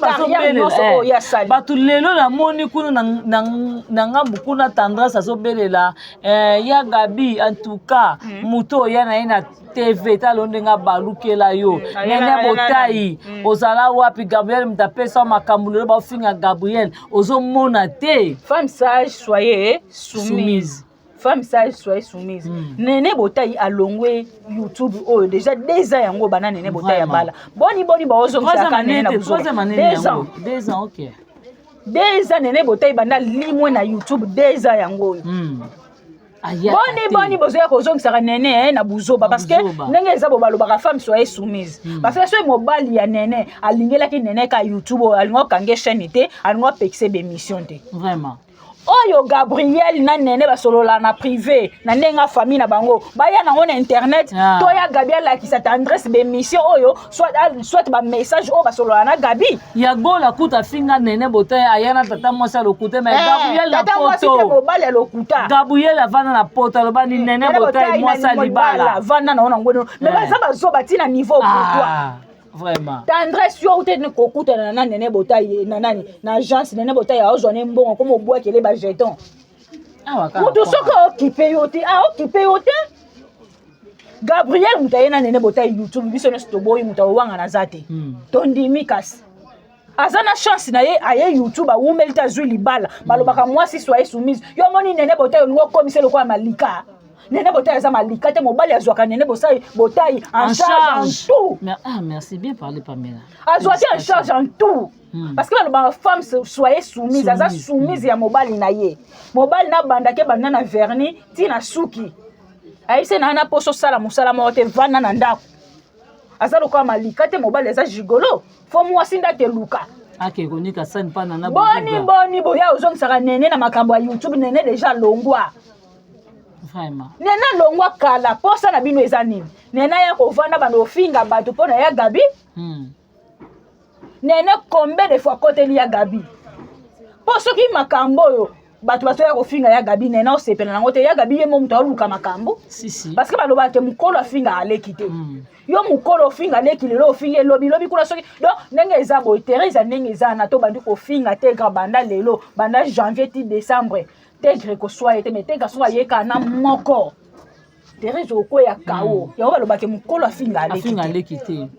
batu lelo na moni kuna na ngambu kuna tendresse azobelela ya Gabi en tout cas muto ya na ina TV talondenga balukela yo nene botai ozala wapi Gabriel mtapesa makambo lelo ba finga Gabriel ozomona te
femme sage soyez soumise femme sage soyez soumise nene botai alongwe YouTube oh déjà 2 ans yango bana nene botai ya bala boni ba ozo msaka nene na buzo 2 ans
OK
2 ans nene botai bana limwe na YouTube 2 ans yango boni bozo ya kozongisa nene na buzoba parce que ndenge eza bo balobaka femme soyez soumise parce que so mobali ya nene alingela ki nene ka YouTube alingo kange chaîne te alingo pexer be mission te
vraiment
oyo Gabriel na nene basolola na privé na nenga famille na bango baya na on internet to ya Gabriel la ki sa adresse be mission oyo soit ba message o basolola na Gabi
ya gola kuta finga nene bote ayana tata mwasa lokuta mais Gabriel la poto Gabriel avana na poto loba ni nene bote mwasa libala
vana na ona ngono mais baza bazo batina niveau pour toi
vraiment
tendresse yo ute ne kokuta na nene botaye na nani na agence nene botaye a ozone mbongo comme obwa kele ba jeton mutu soko occupé yote occupé yote Gabriel mutaye na nene botaye YouTube biso ne stoboy mutawanga na zate tondimi kasi azana chance na ye aye YouTube a wumelta zwi libala balobaka mwasi soye soumise yo moni nene botaye ngo komise lokwa malika nene botaye za malika te mobali azwaka nene botaye en charge en tout.
Merci bien parlé Pamela.
Azwaki en charge en tout. Parce que la femme soyez soumise, aza soumise ya mobali na ye. Mobali na bandake banana verni tina suki. Aïse na na poso sala musala mote vana na ndako. Aza lokwa malika te mobali aza gigolo. Fo mwasi ndate luka.
Ake konika sani pa na
boni boya ozong saka nene na makambo ya YouTube nene déjà longwa.
Vraiment.
Nena longwa kala posa na bino eza nini? Nena ya kovanda bano finga bato pona ya Gabi? Nene combien de fois côté li ya Gabi? Poso ki makambo yo bato ya kofinga ya Gabi nena osepela nango te ya Gabi ye mo muto aluka makambo?
Si.
Parce que baloba ke mukolo afinga aleki te. Yo mukolo finga aleki lelo ofinga lobi kuna soki. Donc ndenge eza boy Teresa ndenge eza na to bandi ko finga te banda lelo banda janvier ti décembre. Tegre ko soit été mais tega soit yeka na moko Teresa oko ya kao ya ba lobake mukolo afinga
aleki te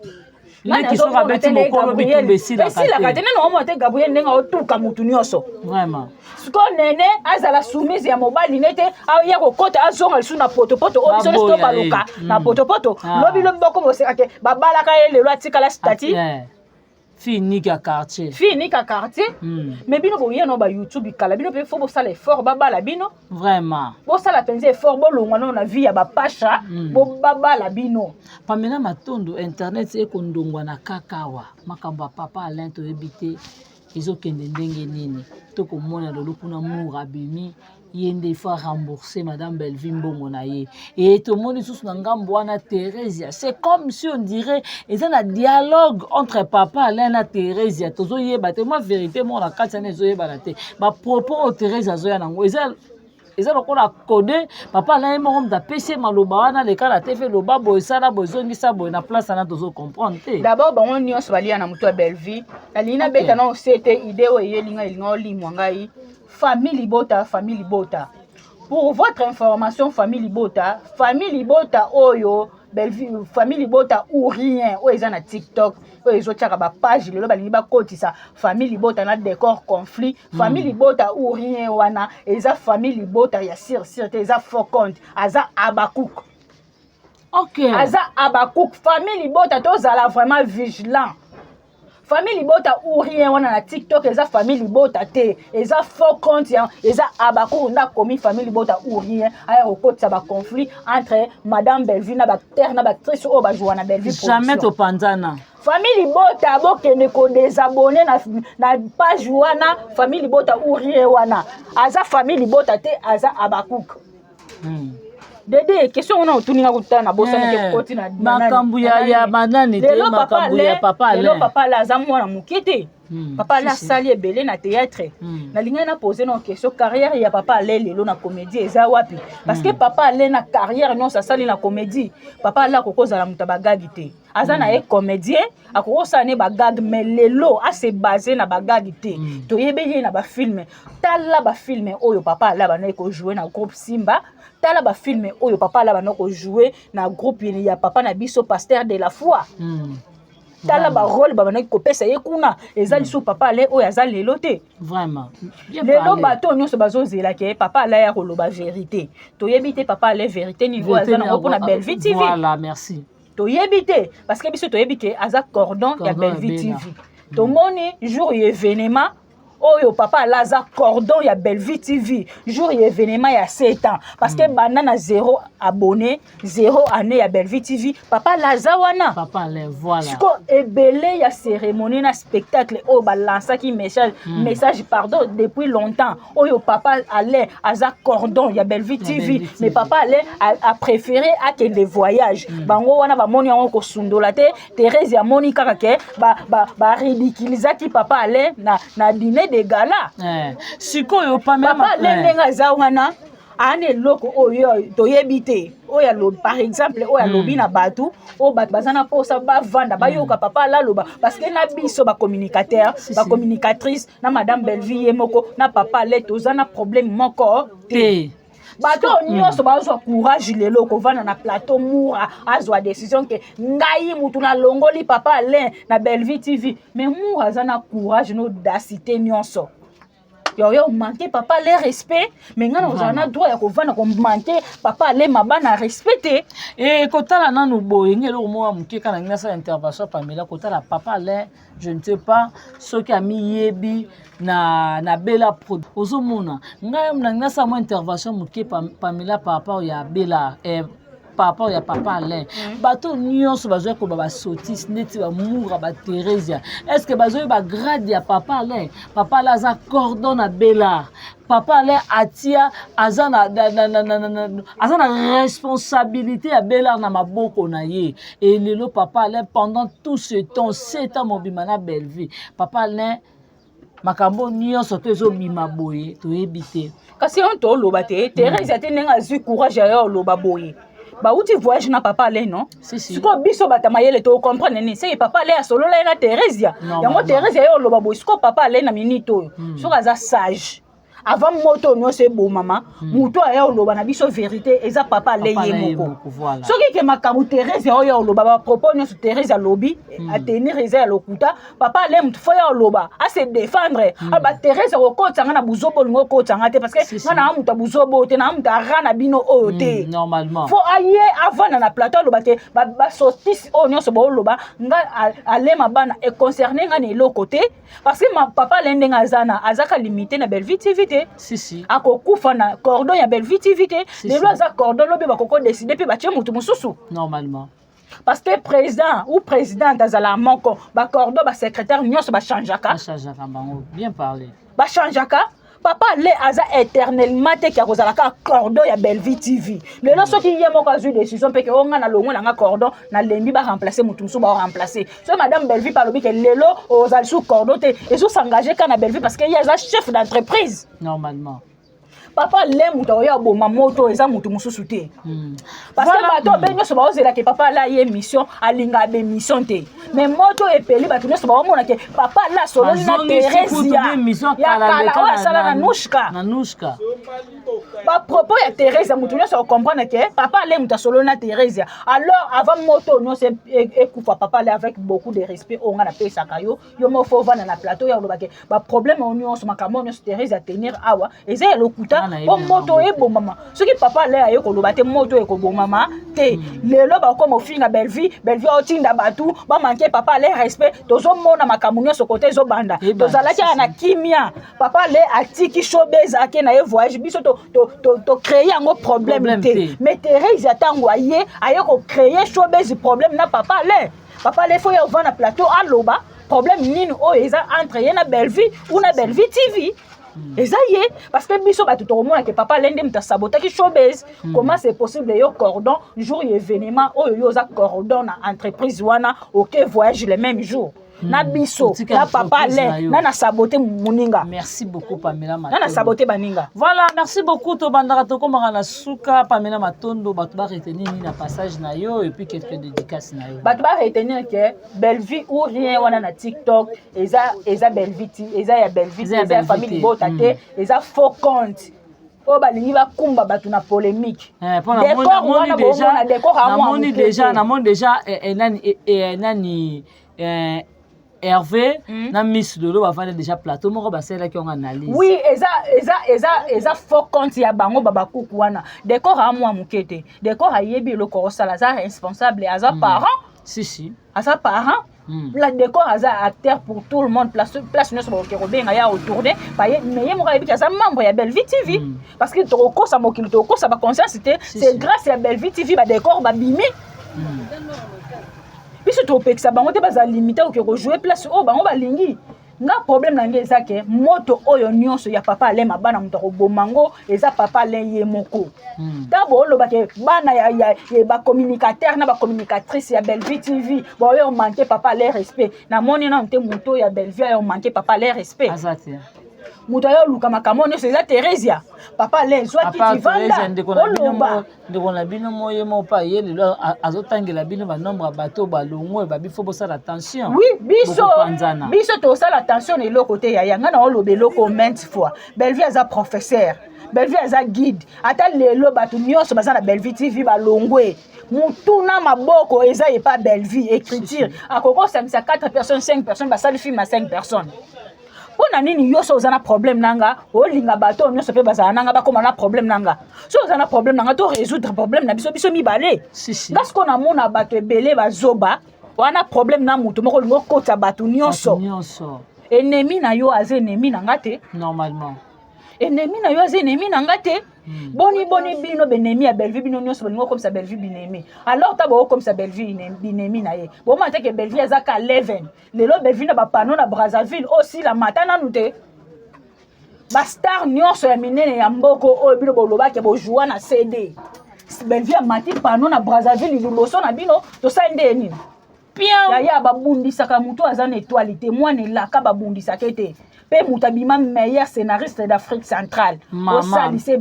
leki so rabeti mokolo bitu besila
ka te neno mo te Gabriel ndenga otuka mutu nyoso
vraiment
sko nene azala soumise ya mobali nete ya ko kota azonga lisu na potopoto o biso sto baluka na potopoto lobi boko boseka ke babala ka ele lo atika la stati
Fini ka quartier.
Mais bino bo yeno ba YouTube kala bino pe fo bo sala effort baba la bino.
Vraiment.
Bo sala penser effort bo longwa na vie ya ba pasha bo baba la bino.
Pamela matondo internet e kondongwa na kakawa. Makamba papa Alain to ebité ezokende ndenge nini. To komona lolo kuna mura bimi yende fa rembourser madame Belleville mbongo na ye et tout le monde sous na ngambo wana Thérèse c'est comme si on dirait ils ont un dialogue entre papa Alain na Thérèse tozo yeba te moi vérité moi na kati na zo yeba na te ba propos au Thérèse azo ya nango ils ont encore codé papa Alain mo mda pc maloba wana le kala TV loba boy sala bozongi sa boy na place na tozo comprendre te
d'abord bango nyos balia na mutu ya Belleville alina beta na c'était idée o yelinga olimwa ngai famille Bota. Pour votre information, famille Bota oyo, Belleville, famille Bota ou rien, ou ils ont un TikTok, ou ils ont une page, ils ont kotisa, famille Bota na décor conflit, famille Bota ou rien, wana, ils ont famille Bota, ya sir, ils ont faux compte, ils ont Abakouk.
Ok.
Ils ont Abakouk, famille Bota, tous à la vraiment vigilant. Famille Bota ou rien wana na TikTok eza famille Bota te eza faux compte eza Abakou na commis famille Bota ou rien aya okotsa ba conflit entre madame Belleville na bacteur na bactrice o ba joana Belleville
jamais to panzana
famille Bota bokende ko désabonner na page wana famille Bota ou rien wana aza famille Bota te aza Abakou Dede question on a otuninga kutana bosa na koti na
makambu ya banani te makambu ya papa Alain
lelo papa la za mwana mukete papa la sali ebele na théâtre na linga na poser une question carrière ya papa Alain lelo na comédie eza wapi parce que papa Alain na carrière non ça sali na comédie papa la kokoza la muta bagagi te aza na comédien akokosa ne bagag mais lelo a se basé na bagagi te to yebeye na ba film tala ba film oyo papa la bana ko jouer na groupe Simba tala ba film oyo papa la bana ko jouer na groupe ya papa na biso pasteur de la foi tala ba rôle ba bana ko pesa ye kuna ezali sou papa le oyo azali lelo te
vraiment
lelo bato nyonso bazozela ke papa la ya koloba vérité to yebite papa le vérité niveau azana ko na Belleville TV
voilà merci
to yebite parce que biso to yebike aza cordon ya Belleville TV to moni jour événement oyo papa laza cordon ya Bellevue TV jour événement ya 7 ans parce que banana 0 abonné 0 année ya Bellevue TV papa laza wana
papa le voilà
siko ebele ya cérémonie na spectacle oyo balansaki message pardon depuis longtemps oyo papa allait aza cordon ya Bellevue TV mais papa allait a préféré akende voyage bango wana bamoni yango kosundola te Thérèse ya moni kaka ke ba ridiculisaki papa allait na dîner de gala
sikoyo papa
ndenge aza wana ane loko oyo toyebi te oyo par exemple oyo alobi na bato oyo bato baza na posa bavanda bayoka papa laloba parce que na biso bacommunicateur bacommunicatrice na madame Bellevue ye moko na papa le toza na problème moko te bato nyonso bazwa courage lelo kovanda na plateau moura azwa décision ke ngai mutu na longoli papa Alain na Bellevue TV mais moura aza na courage no audacité nyonso yo manqué papa le respect mais ngana ozana droit ya kovanda ko manqué papa le mabana respecté
et kotala nanu boye ngelo mo amuke kana ngasa intervention Pamela kotala papa le je ne sais pas ce qui a mis yebi na bela pro ozomona ngai ngasa mo intervention muke Pamela par rapport ya bela papa ya papa Alain bato nyonso bazoya ko ba sotis neti ba moura ba Thérèse est-ce que bazoya ba grade ya papa Alain papa laza cordon na bela papa Alain atia azana responsabilité ya bela na maboko na ye et lelo papa Alain pendant tout ce temps 7 ans mobima na Bellevue papa Alain makambo nyonso to ezobima boye toyebi te
kasi on to loba te Thérèse ate nenga azwi courage ya loba boye ba uti voyage na papa Alain non siko biso batamayele to comprendre ni c'est papa Alain solo la na Thérèse yango Thérèse yo loba boye siko papa Alain na minute oyo siko aza sage avant moto no se bo mama muto aya oloba na biso vérité eza papa Alain ye moko soki ke makabu Thérèse oyo oloba ba propos no sur Thérèse alobi a tenir eza ya lokuta papa Alain mtu foya oloba a se défendre ba Thérèse okotsa na buzobo ngo kotsa ngate parce que na amuta buzobo te na amuta rana bino oyo te
normalement
faut aye avant na plateau oloba ke ba sotis o nyonso bo oloba nga Alain mabana e concerné nga ne lokote parce que ma papa Alain ndenga zana azaka limité na Bellevue TV
si
akokufa na cordon ya Bellevue TV te lelo aza cordon lobi bakoko décider pe batie mutu mususu
normalement
parce que président ou présidente azala moko ba cordon ba secrétaire nyonso ba changeaka
bango bien parler
ba changeaka papa le aza éternellement te ka kozalaka cordon ya Bellevue TV lelo soki ye moko azwi décision pe ke onga na longo na cordon na lembi ba remplacer mutu musu ba remplacer so madame Bellevue palobi ke lelo ozali sous cordon te ezo s'engager kana Bellevue parce que ye aza chef d'entreprise
normalement
papa le mutu oya boma moto eza mutu mususu te parce que bato be nyonso baozela ke papa la ye mission alinga be mission te mais moto epeli bato nyonso baomona ke papa la solo na Thérèse ya kala oya sala na nushka ba propos ya Thérèse mutu nyonso comprendre ke papa le mutu solo na Thérèse alors avant moto nyonso ekufa papa le avec beaucoup de respect onga na pesa kayo yo mo fo vana na plateau ya loba ke ba problème nyonso makambo nyonso Thérèse a tenir awa eza ya lokuta o moto ebo mama soki papa le ayo koloba te moto eko mama te lelo ba ko mo finga Bellevue otinda batu ba manquer papa le respect tozo mona makambo nyonso kote zo banda tozalaki na kimia papa le atiki showbiz ake na voyage biso to créer un problème te mais Thérèse atango aye ko créer showbiz problème na papa le faut y avoir na plateau aloba problème nini o eza entre ye na Bellevue ou na Bellevue TV ezaye parce que biso ba tout monde que papa lende mta saboter ki showbiz comment c'est possible yo cordon jour événement o yo za cordon na entreprise wana OK voyage le même jour na biso na papa le na saboter muninga.
Merci beaucoup Pamela Matondo
na saboter baninga.
Voilà, merci beaucoup to bandaka to komaka na suka Pamela Matondo bato ba retenir na passage na yo et puis quelques dédicaces na yo
bato ba retenir que Bellevue ou rien wana na TikTok eza Bellevue eza ya Bellevue eza famille botate eza faux compte o balingi bakumba bato na polémique
namoni déjà nani Hervé na Miss Lolo bafana déjà plateau moko basela ki on analyse
oui eza faux compte ya bango baba kuku wana décor a moi mukete décor a yebi le ko sala za responsable aza parent
si
aza parent La décor aza acteur pour tout le monde place nyonso bakoki ya retourner mais ye moko ayebi aza membre ya Belle Vie TV parce que tokokosa mokili tokokosa baconscience te c'est grâce ya Belle Vie TV badécor babimi biso topekisa bango te baza limité oke kojouer place oyo bango balingi nga problème nange eza ke moto oyo nyonso ya papa alema bana moto akobomango eza papa alen ye moko tabo oloba ke bana ya bacommunicateur na bacommunicatrice ya Belle Vie TV boyo manqué papa alen respect namoni na nte moto ya Belle Vie ayo manqué papa alen respect moto ayo luka makambo nyonso eza Teresia papa alen zwaki tivanda oloba
ndeko na bino moye mo pa ye lelo azotangela bino ba nombre bato balongwe babifo bosala attention
oui biso tosala attention lelo côté ya yanga na oloba eloko maintes fois Belle Vie aza professeur Belle Vie aza guide ata lelo bato nyonso baza na Belle Vie TV balongwe mutuna maboko eza epa Belle Vie écriture akoko samisa 4 personnes 5 personnes basali film à 5 personnes pona nini yoso ozana problème nanga olinga bato nyonso pe bazana nanga bakoma na problème nanga so ozana problème nanga to résoudre problème na biso mibale parce qu'on a mona bato ebele bazoba wana problème na mutu moko lingo kota bato nyonso ennemi na yo aze ennemi nanga te
normalement
ennemi na yo aze ennemi nanga te boni bino benemi ya Belle Vie bino nyonso bolingo comme ça Belle Vie binemi alors tabo comme ça Belle Vie binemi na ye bon mate ke Belle Vie azaka 11 lelo Belle Vie na ba pano na Brazzaville aussi la matana nute ba star nyonso ya minene ya mboko oyo bino boloba ke bojua na CD Belle Vie amati pano na Brazzaville liboso na bino to sande nini bien ya babundisaka mutu aza na étoile témoin elaka babundisaka te pe mutabima meilleur scénariste d'Afrique centrale au salissé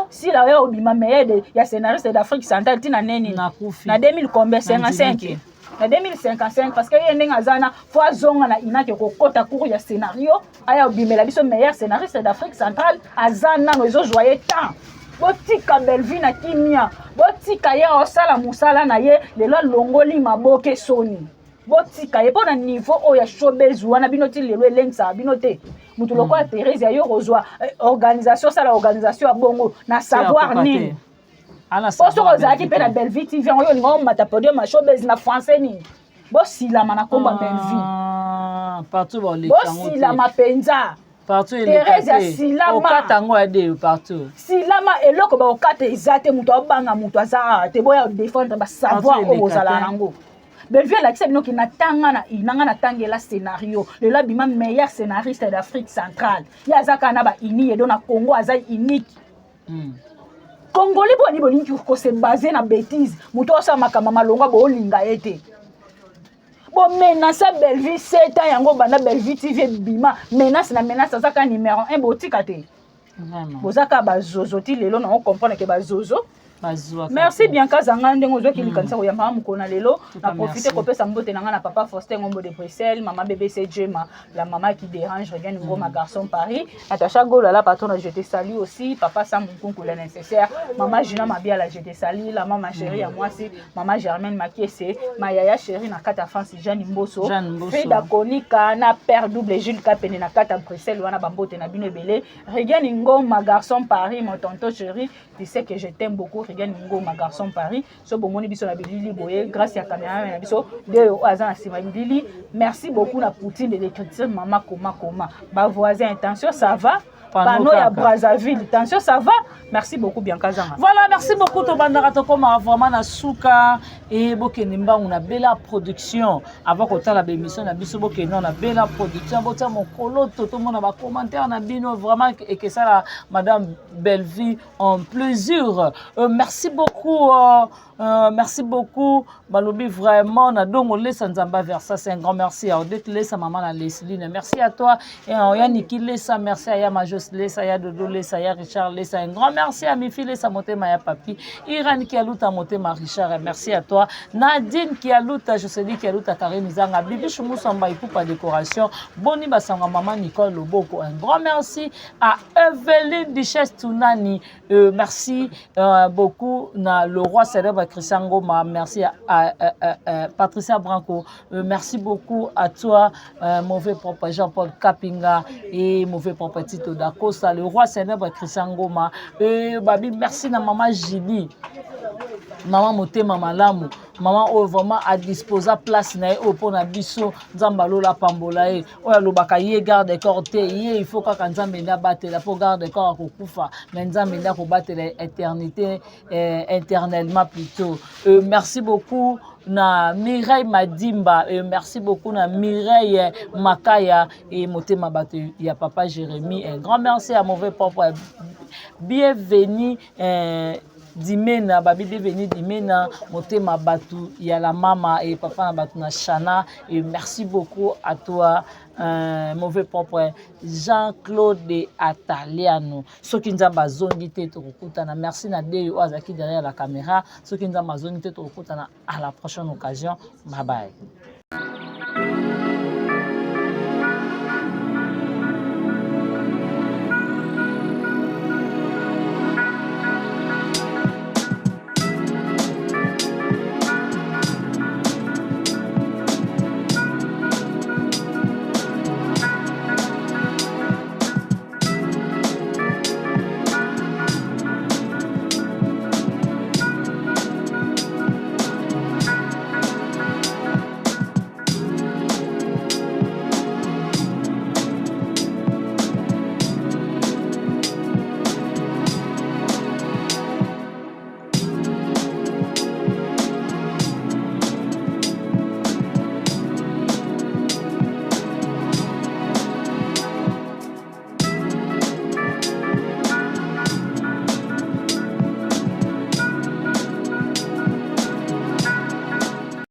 si la yo bima meilleur ya scénariste d'Afrique centrale tina neni na 2000 combien 55 na 2055 parce que yende ngazana fois zonga na inake kokota cours ya scénario aya bimela biso meilleur scénariste d'Afrique centrale azana no zo joyeux temps botika Belle Vie na kimia botika ya osala musala na ye lelo longoli maboke soni botika ye pona niveau oya showbiz wana bino ti lelo elengisa bino te mutu loko ya Teresia yo rozwa organisation sala organisation ya bongo na savoir nini poso kozalaki mpe na Belle Vie TV yango yo lingo mata podium ya showbiz na français nini bosilama na komba Belle Vie bosilama mpenza
partout
Teresia silama
okatango ade partout
silama eloko ba okate ezate mutu abanga mutu aza te boya défendre ba savoir o bozala nango Belle Vie lakisa bino ki natanga na inanga na tangela scénario lelo bima meilleur scénariste d'Afrique centrale ya zaka na ba ini edo na Congo aza unique Congolais boni boni ko se baser na bêtise mutu osa makama malonga bo linga ete bon menace Belle Vie 7 ans yango bana Belle Vie TV bima menace na menace azaka numéro 1 botika te
vraiment
bozaka bazozo ti lelo na on comprendre ke bazozo merci bien kazanga ndengo zo kilikanisa ko yamba mukona lelo na profiter ko pesa mbote nanga na papa Faustin Ngombo de Bruxelles maman BBC Jema la maman qui dérange regagne Ngoma garçon Paris Natacha Gola la patronne je te salue aussi papa Sam Nkunku la nécessaire maman Gina Mabia la je te salue la maman chérie à moi c'est maman Germaine Makiese ma yaya chérie na kata France Jeanne Mboso Frida Konika na père double Jules Kapene na kata Bruxelles wana bambote na bino belé regagne Ngoma garçon Paris mon tonton chéri tu sais que je t'aime beaucoup regagne Ngoma garçon Paris so bomoni biso na bilili boye grâce à caméra na biso de azana sima bilili merci beaucoup na Poutine de l'écriture maman koma ba voisin attention ça va Pano ya Brazzaville attention ça va merci beaucoup bien kazanga
voilà merci beaucoup to bandara to koma vraiment na suka et bokene mbangu na bela production avant ko tala émission na biso bokene na bela production bota mokolo to mona ba commentaire na bino vraiment et que ça la madame Belle Vie en plaisir merci beaucoup merci beaucoup Balobi vraiment na dongo lesa nzamba vers ça c'est un grand merci à Odette lesa maman na Leslie merci à toi et ya Niki lesa merci à ya Majos lesa ya Dodo lesa ya Richard lesa un grand merci à Mifi lesa motema ya papi Iran qui a luta motema Richard merci à toi Nadine qui a luta Jocelyne qui a luta Karine Zanga Bibi Chumusamba Ipupa décoration Boni Basanga maman Nicole Loboko un grand merci à Eveline Duchesse Tunani merci beaucoup na le roi célèbre Christian Ngoma merci à Patricia Branco merci beaucoup à toi mauvais propre Jean-Paul Kapinga et mauvais propre Tito Dacosta le roi célèbre Christian Ngoma babi merci na maman Julie maman motema malamu maman oyo vraiment adisposa place na ye oyo mpona biso nzambe alola pambola ye oyo alobaka ye garde corps te ye il faut kaka nzambe nde abatela mpo garde corps akokufa mais nzambe nde akobatela éternité éternellement plutôt merci beaucoup na Mireille Madimba et merci beaucoup na Mireille Makaya et motema bato ya papa Jérémy un grand merci à mauvais propre bienvenue Dimena babi bienvenue Dimena motema batu ya la mama et papa na batu na Chana et merci beaucoup à toi mauvais propre Jean-Claude Ataliano soki nzamba zongi te tokutana merci na Deyo azaki derrière la caméra soki nzamba zongi te tokutana à la prochaine occasion bye bye